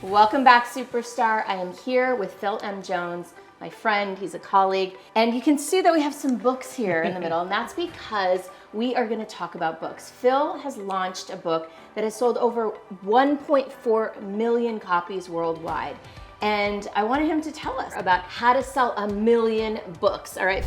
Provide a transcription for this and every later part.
Welcome back, Superstar. I am here with Phil M. Jones, my friend. He's a colleague. And you can see that we have some books here in the middle, and that's because we are going to talk about books. Phil has launched a book that has sold over 1.4 million copies worldwide. And I wanted him to tell us about how to sell 1 million books. All right.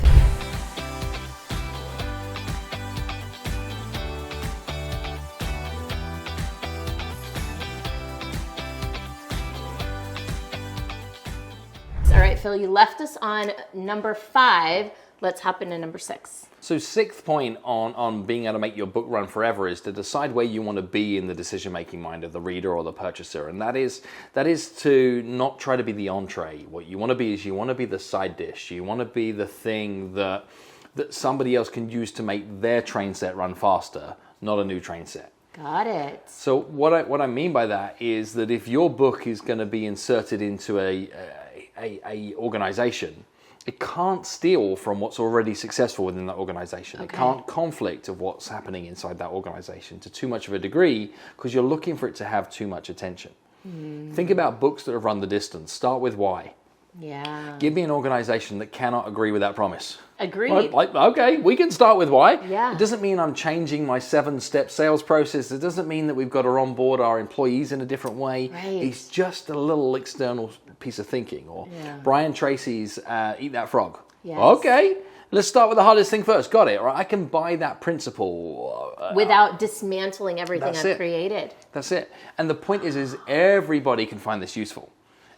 All right, Phil, you left us on number 5. Let's hop into number 6. So sixth point on being able to make your book run forever is to decide where you want to be in the decision-making mind of the reader or the purchaser. And that is to not try to be the entree. What you want to be is you want to be the side dish. You want to be the thing that somebody else can use to make their train set run faster, not a new train set. Got it. So what I mean by that is that if your book is going to be inserted into a organization, it can't steal from what's already successful within that organization. Okay. It can't conflict of what's happening inside that organization to too much of a degree because you're looking for it to have too much attention. Think about books that have run the distance. Start with why. Yeah. Give me an organization that cannot agree with that promise. Agreed. Okay, we can start with why. Yeah. It doesn't mean I'm changing my 7-step sales process. It doesn't mean that we've got to onboard our employees in a different way. Right. It's just a little external piece of thinking. Or Brian Tracy's Eat That Frog. Yes. Okay, let's start with the hardest thing first. Got it. Right? I can buy that principle. Without dismantling everything I've created. That's it. And the point is everybody can find this useful.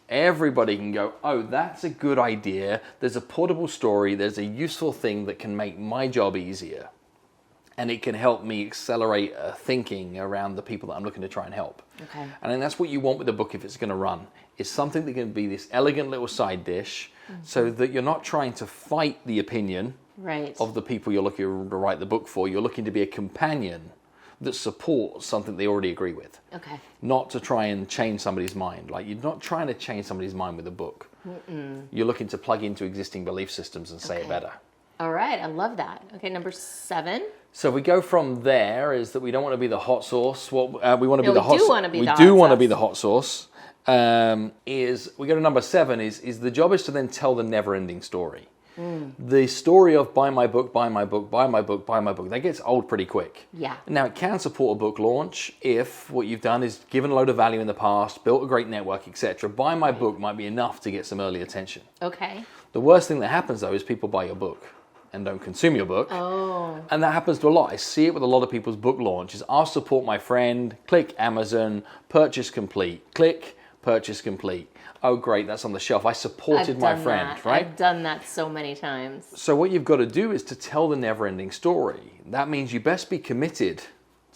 Everybody can go, oh, that's a good idea. There's a portable story. There's a useful thing that can make my job easier. And it can help me accelerate thinking around the people that I'm looking to try and help. Okay. And then that's what you want with a book if it's going to run. Is something that can be this elegant little side dish so that you're not trying to fight the opinion of the people you're looking to write the book for. You're looking to be a companion that supports something they already agree with. Okay. Not to try and change somebody's mind. Like, you're not trying to change somebody's mind with a book. You're looking to plug into existing belief systems and say it better. All right, I love that. Okay, number 7. So we go from there is that we don't want to be the hot sauce. We want to be the hot sauce. We do want to be the hot sauce. We do want to be the hot sauce. We go to number 7 is the job is to then tell the never-ending story. The story of buy my book, buy my book, buy my book, buy my book, that gets old pretty quick. Yeah. Now, it can support a book launch if what you've done is given a load of value in the past, built a great network, etc. Buy my book might be enough to get some early attention. Okay. The worst thing that happens, though, is people buy your book and don't consume your book. Oh. And that happens to a lot. I see it with a lot of people's book launches. I'll support my friend, click Amazon, purchase complete, click, purchase complete. Oh, great, that's on the shelf. I supported my friend, right? I've done that so many times. So what you've got to do is to tell the never-ending story. That means you best be committed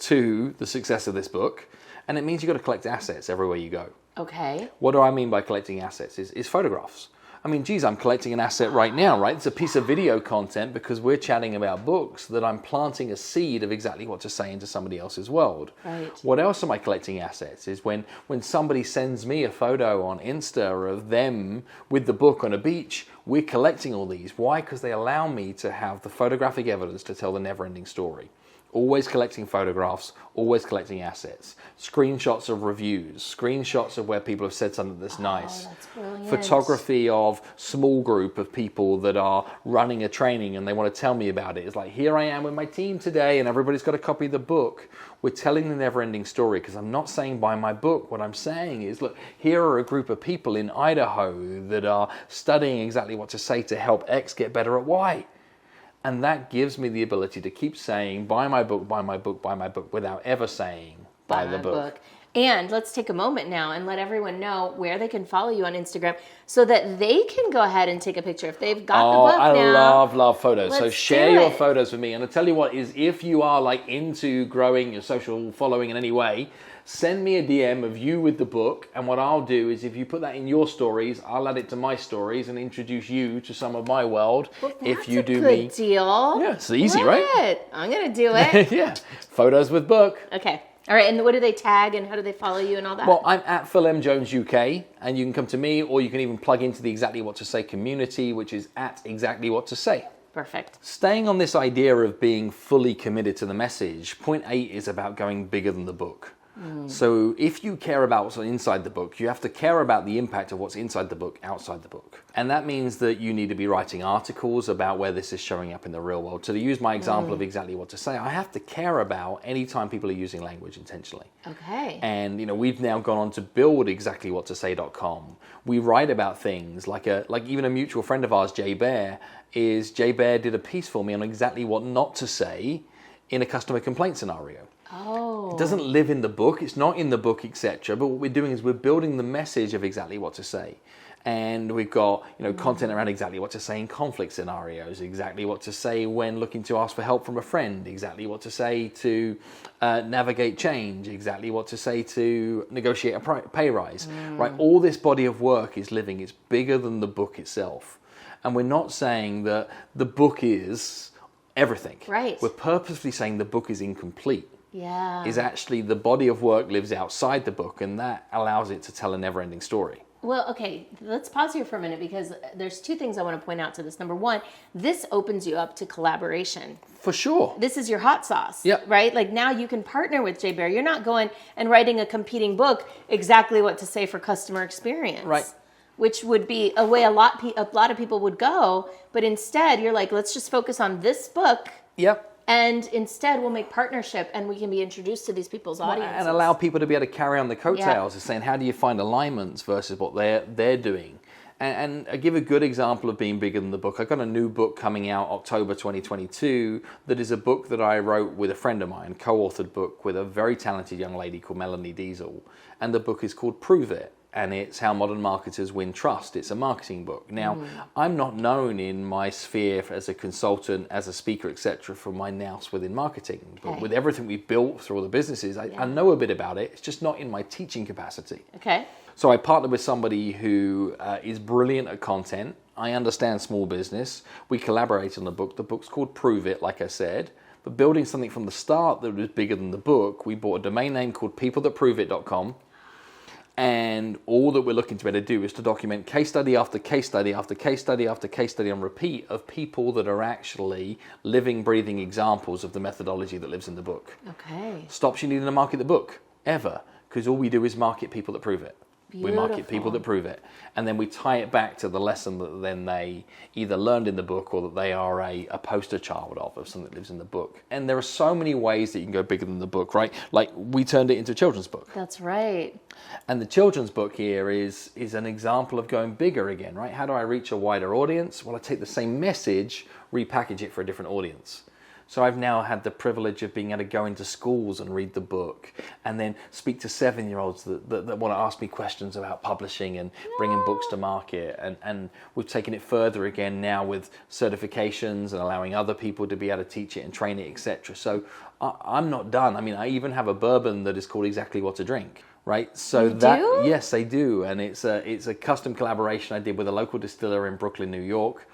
to the success of this book, and it means you've got to collect assets everywhere you go. Okay. What do I mean by collecting assets is photographs. I mean, geez, I'm collecting an asset right now, right? It's a piece of video content because we're chatting about books that I'm planting a seed of exactly what to say into somebody else's world. Right. What else am I collecting assets is when somebody sends me a photo on Insta of them with the book on a beach, we're collecting all these. Why? Because they allow me to have the photographic evidence to tell the never-ending story. Always collecting photographs, always collecting assets. Screenshots of reviews, screenshots of where people have said something that's nice. That's brilliant. Photography of small group of people that are running a training and they want to tell me about it. It's like, here I am with my team today and everybody's got a copy of the book. We're telling the never-ending story because I'm not saying buy my book. What I'm saying is, look, here are a group of people in Idaho that are studying exactly what to say to help X get better at Y. And that gives me the ability to keep saying, buy my book, buy my book, buy my book, without ever saying, buy the book. And let's take a moment now and let everyone know where they can follow you on Instagram so that they can go ahead and take a picture. If they've got the book now. I love photos. So share your photos with me. And I'll tell you what is, if you are like into growing your social following in any way, send me a DM of you with the book, and what I'll do is if you put that in your stories, I'll add it to my stories and introduce you to some of my world. Well, if you do me. That's a good deal. Yeah, it's easy, right? I'm going to do it. Yeah, photos with book. Okay. All right, and what do they tag and how do they follow you and all that? Well, I'm at Phil M. Jones UK, and you can come to me, or you can even plug into the Exactly What to Say community, which is at Exactly What to Say. Perfect. Staying on this idea of being fully committed to the message, point 8 is about going bigger than the book. So if you care about what's inside the book, you have to care about the impact of what's inside the book, outside the book. And that means that you need to be writing articles about where this is showing up in the real world. So to use my example of exactly what to say, I have to care about any time people are using language intentionally. Okay. And we've now gone on to build exactlywhattosay.com. We write about things like even a mutual friend of ours, Jay Bear did a piece for me on exactly what not to say in a customer complaint scenario. Oh. It doesn't live in the book, it's not in the book, etc. But what we're doing is we're building the message of exactly what to say. And we've got content around exactly what to say in conflict scenarios, exactly what to say when looking to ask for help from a friend, exactly what to say to navigate change, exactly what to say to negotiate a pay rise. Right? All this body of work is living. It's bigger than the book itself. And we're not saying that the book is everything. Right. We're purposefully saying the book is incomplete. Yeah. Is actually the body of work lives outside the book, and that allows it to tell a never-ending story. Well, okay, let's pause here for a minute because there's two things I want to point out to this. Number one, this opens you up to collaboration. For sure. This is your hot sauce, Yep. right? Like now you can partner with Jay Bear. You're not going and writing a competing book, exactly what to say for customer experience. Right. Which would be a way a lot of people would go. But instead, you're like, let's just focus on this book. Yep. And instead, we'll make partnership and we can be introduced to these people's audiences. And allow people to be able to carry on the coattails of saying, how do you find alignments versus what they're doing? And I give a good example of being bigger than the book. I've got a new book coming out October 2022 that is a book that I wrote with a friend of mine, co-authored book with a very talented young lady called Melanie Diesel. And the book is called Prove It. And it's How Modern Marketers Win Trust. It's a marketing book. Now, I'm not known in my sphere as a consultant, as a speaker, etc., for my nous within marketing. But with everything we've built through all the businesses, I know a bit about it. It's just not in my teaching capacity. Okay. So I partnered with somebody who is brilliant at content. I understand small business. We collaborated on the book. The book's called Prove It, like I said. But building something from the start that was bigger than the book, we bought a domain name called peoplethatproveit.com. And all that we're looking to be able to do is to document case study after case study after case study after case study on repeat of people that are actually living, breathing examples of the methodology that lives in the book. Okay. Stops you needing to market the book, ever, because all we do is market people that prove it. Beautiful. We market people that prove it. And then we tie it back to the lesson that then they either learned in the book or that they are a poster child of something that lives in the book. And there are so many ways that you can go bigger than the book, right? Like we turned it into a children's book. That's right. And the children's book here is an example of going bigger again, right? How do I reach a wider audience? Well, I take the same message, repackage it for a different audience. So I've now had the privilege of being able to go into schools and read the book and then speak to 7-year-olds that want to ask me questions about publishing and bringing books to market. And we've taken it further again now with certifications and allowing other people to be able to teach it and train it, etc. So I'm not done. I mean, I even have a bourbon that is called Exactly What to Drink. Right, so do? Yes, they do, and it's a custom collaboration I did with a local distiller in Brooklyn, New York,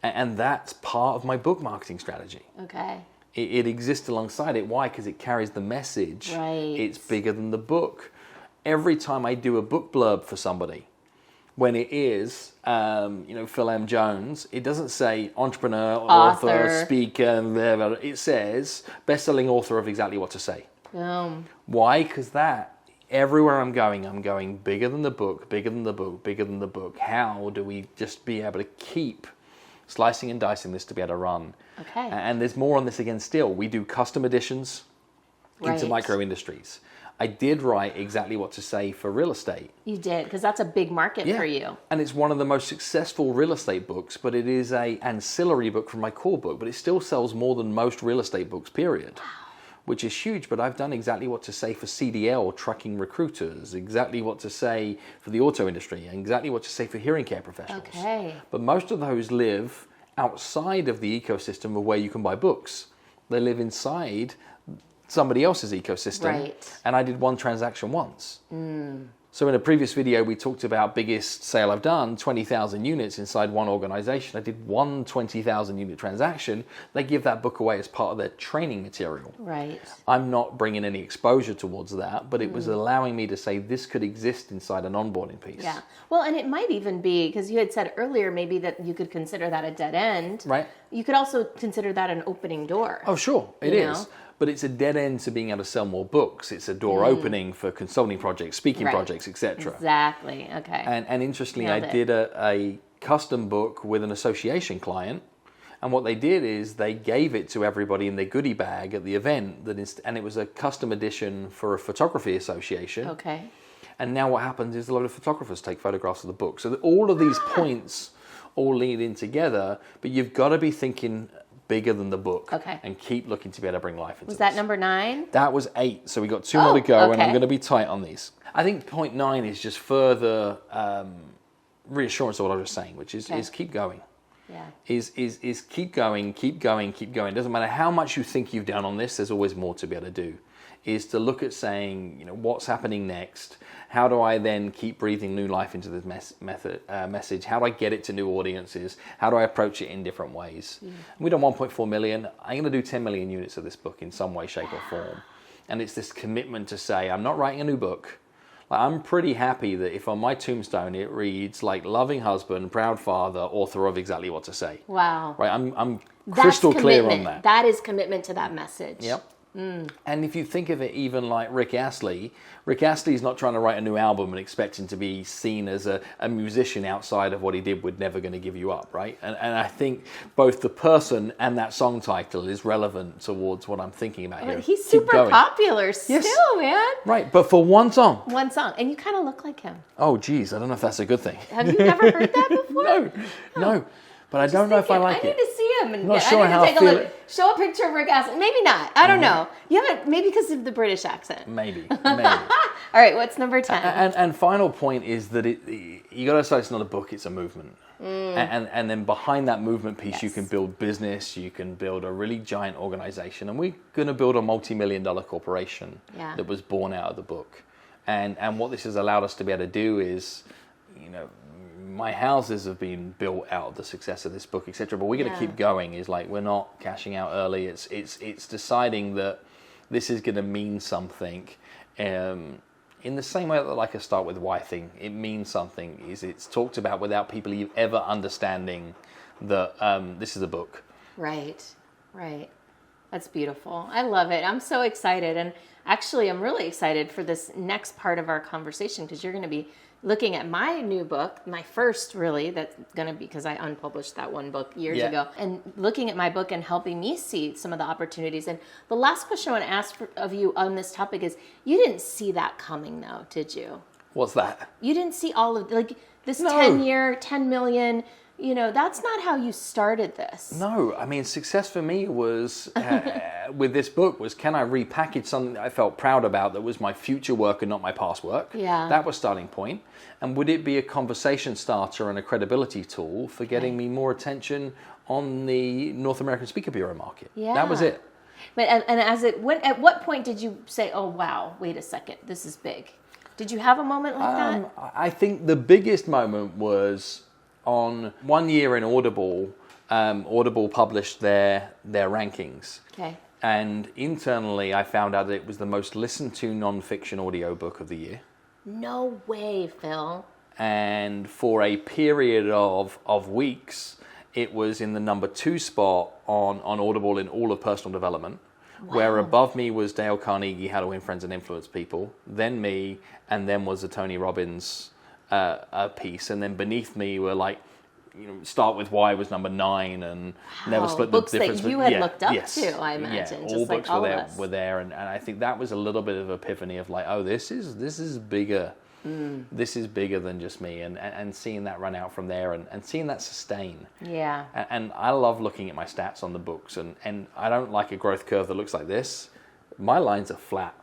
and that's part of my book marketing strategy. Okay. It exists alongside it. Why? Because it carries the message. Right. It's bigger than the book. Every time I do a book blurb for somebody, when it is, Phil M. Jones, it doesn't say entrepreneur, author, speaker, and blah, blah, blah. It says best-selling author of Exactly What to Say. Boom. Why? Because everywhere I'm going bigger than the book, bigger than the book, bigger than the book. How do we just be able to keep slicing and dicing this to be able to run? Okay. And there's more on this again still. We do custom editions into micro industries. I did write Exactly What to Say for real estate. You did, because that's a big market for you. And it's one of the most successful real estate books, but it is an ancillary book from my core book, but it still sells more than most real estate books, period. Wow. Which is huge, but I've done Exactly What to Say for CDL, trucking recruiters, exactly what to say for the auto industry, and exactly what to say for hearing care professionals. Okay. But most of those live outside of the ecosystem of where you can buy books. They live inside somebody else's ecosystem. Right. And I did one transaction once. So in a previous video, we talked about biggest sale I've done, 20,000 units inside one organization. I did one 20,000 unit transaction. They give that book away as part of their training material. Right. I'm not bringing any exposure towards that, but it was allowing me to say this could exist inside an onboarding piece. Yeah. Well, and it might even be, because you had said earlier maybe that you could consider that a dead end. Right. You could also consider that an opening door. Oh, sure, it is. but it's a dead end to being able to sell more books. It's a door opening for consulting projects, speaking projects, etc. Exactly. Okay. And interestingly, Nailed I it. did a custom book with an association client. And what they did is they gave it to everybody in their goodie bag at the event, and it was a custom edition for a photography association. Okay. And now what happens is a lot of photographers take photographs of the book. So all of these points all lead in together, but you've got to be thinking bigger than the book. Okay. And keep looking to be able to bring life into Was this. that number 9? That was 8. So we got 2 more to go, and I'm okay. going to be tight on these. I think point 9 is just further reassurance of what I was saying, which is keep going. Yeah. Is keep going, keep going, keep going. Doesn't matter how much you think you've done on this, there's always more to be able to do. Is to look at saying, what's happening next? How do I then keep breathing new life into this message? How do I get it to new audiences? How do I approach it in different ways? We done 1.4 million. I'm going to do 10 million units of this book in some way, shape or form. And it's this commitment to say, I'm not writing a new book. I'm pretty happy that if on my tombstone it reads like loving husband, proud father, author of exactly what to say. Wow. Right, I'm crystal clear on that. That is commitment to that message. Yep. And if you think of it even like Rick Astley's not trying to write a new album and expecting to be seen as a musician outside of what he did with Never Gonna Give You Up, right? And I think both the person and that song title is relevant towards what I'm thinking about here. He's Keep super going. popular still, man. Right, but for one song. One song. And you kind of look like him. Oh, geez, I don't know if that's a good thing. Have you never heard that before? No. But I don't know if I like I need to see him. And not sure I need how to I take a feel look. it. Show a picture of Rick Astley. Maybe not. I don't know. You haven't, maybe because of the British accent. Maybe. All right, what's number 10? And final point is that you got to say it's not a book, it's a movement. And then behind that movement piece, you can build business, you can build a really giant organization. And we're going to build a multi-million-dollar corporation that was born out of the book. And what this has allowed us to be able to do is, my houses have been built out of the success of this book, etc. But we're going to keep going. Is like we're not cashing out early. It's deciding that this is going to mean something. In the same way that like I start with why thing, it means something. It's talked about without people ever understanding that this is a book. Right. That's beautiful. I love it. I'm so excited. And actually, I'm really excited for this next part of our conversation because you're going to be looking at my new book, my first really, that's going to be, because I unpublished that one book years ago, and looking at my book and helping me see some of the opportunities. And the last question I want to ask of you on this topic is, you didn't see that coming though, did you? What's that? You didn't see all of, like, this 10-year, 10 million, that's not how you started this. No, I mean, success for me was, with this book, was can I repackage something that I felt proud about that was my future work and not my past work? Yeah. That was starting point. And would it be a conversation starter and a credibility tool for getting me more attention on the North American Speaker Bureau market? Yeah. That was it. But and as it went, at what point did you say, oh, wow, wait a second, this is big? Did you have a moment like that? I think the biggest moment was on 1 year in Audible. Audible published their rankings. Okay. And internally, I found out that it was the most listened to non-fiction audiobook of the year. No way, Phil. And for a period of weeks, it was in the number 2 spot on Audible in all of personal development. Wow. Where above me was Dale Carnegie, How to Win Friends and Influence People, then me, and then was the Tony Robbins piece. And then beneath me were like, Start With Why was number 9, and Never Split the Difference. Books that you had looked up to, I imagine. Yeah, just all like books all of us. were there, and I think that was a little bit of epiphany of like, oh, this is bigger. This is bigger than just me, and seeing that run out from there, and seeing that sustain. Yeah. And I love looking at my stats on the books, and I don't like a growth curve that looks like this. My lines are flat.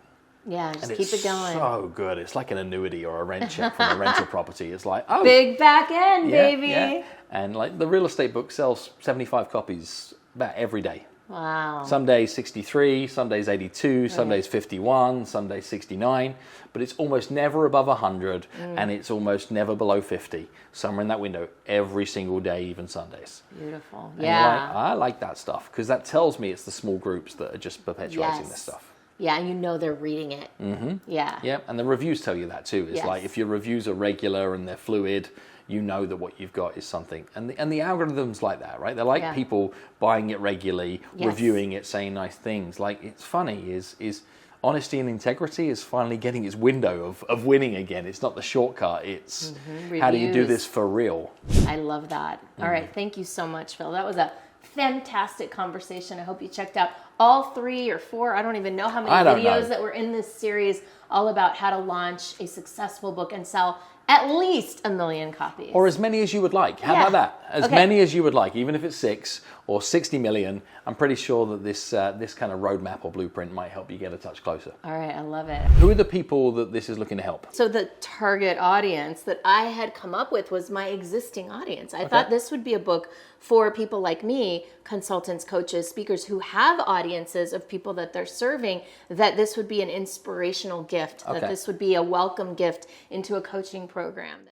Yeah, just and keep it going. It's so good. It's like an annuity or a rent check from a rental property. It's like, oh, big back end, baby. Yeah. And like the real estate book sells 75 copies about every day. Wow. Some days 63, some days 82, some days 51, some days 69, but it's almost never above 100, and it's almost never below 50. Somewhere in that window every single day, even Sundays. Beautiful. And yeah. I like that stuff because that tells me it's the small groups that are just perpetuating this stuff. Yeah, and you know they're reading it. Mm-hmm. Yeah. Yeah, and the reviews tell you that too. It's Yes. like if your reviews are regular and they're fluid, you know that what you've got is something. And the algorithms like that, right? They're like people buying it regularly, reviewing it, saying nice things. Like, it's funny is honesty and integrity is finally getting its window of winning again. It's not the shortcut. It's how do you do this for real? I love that. All right. Thank you so much, Phil. That was a fantastic conversation. I hope you checked out all 3 or 4. I don't even know how many videos that were in this series all about how to launch a successful book and sell at least 1 million copies. Or as many as you would like. How about that? As many as you would like, even if it's 6 or 60 million. I'm pretty sure that this kind of roadmap or blueprint might help you get a touch closer. All right, I love it. Who are the people that this is looking to help? So the target audience that I had come up with was my existing audience. I thought this would be a book for people like me, consultants, coaches, speakers who have audiences of people that they're serving, that this would be an inspirational gift, that this would be a welcome gift into a coaching program.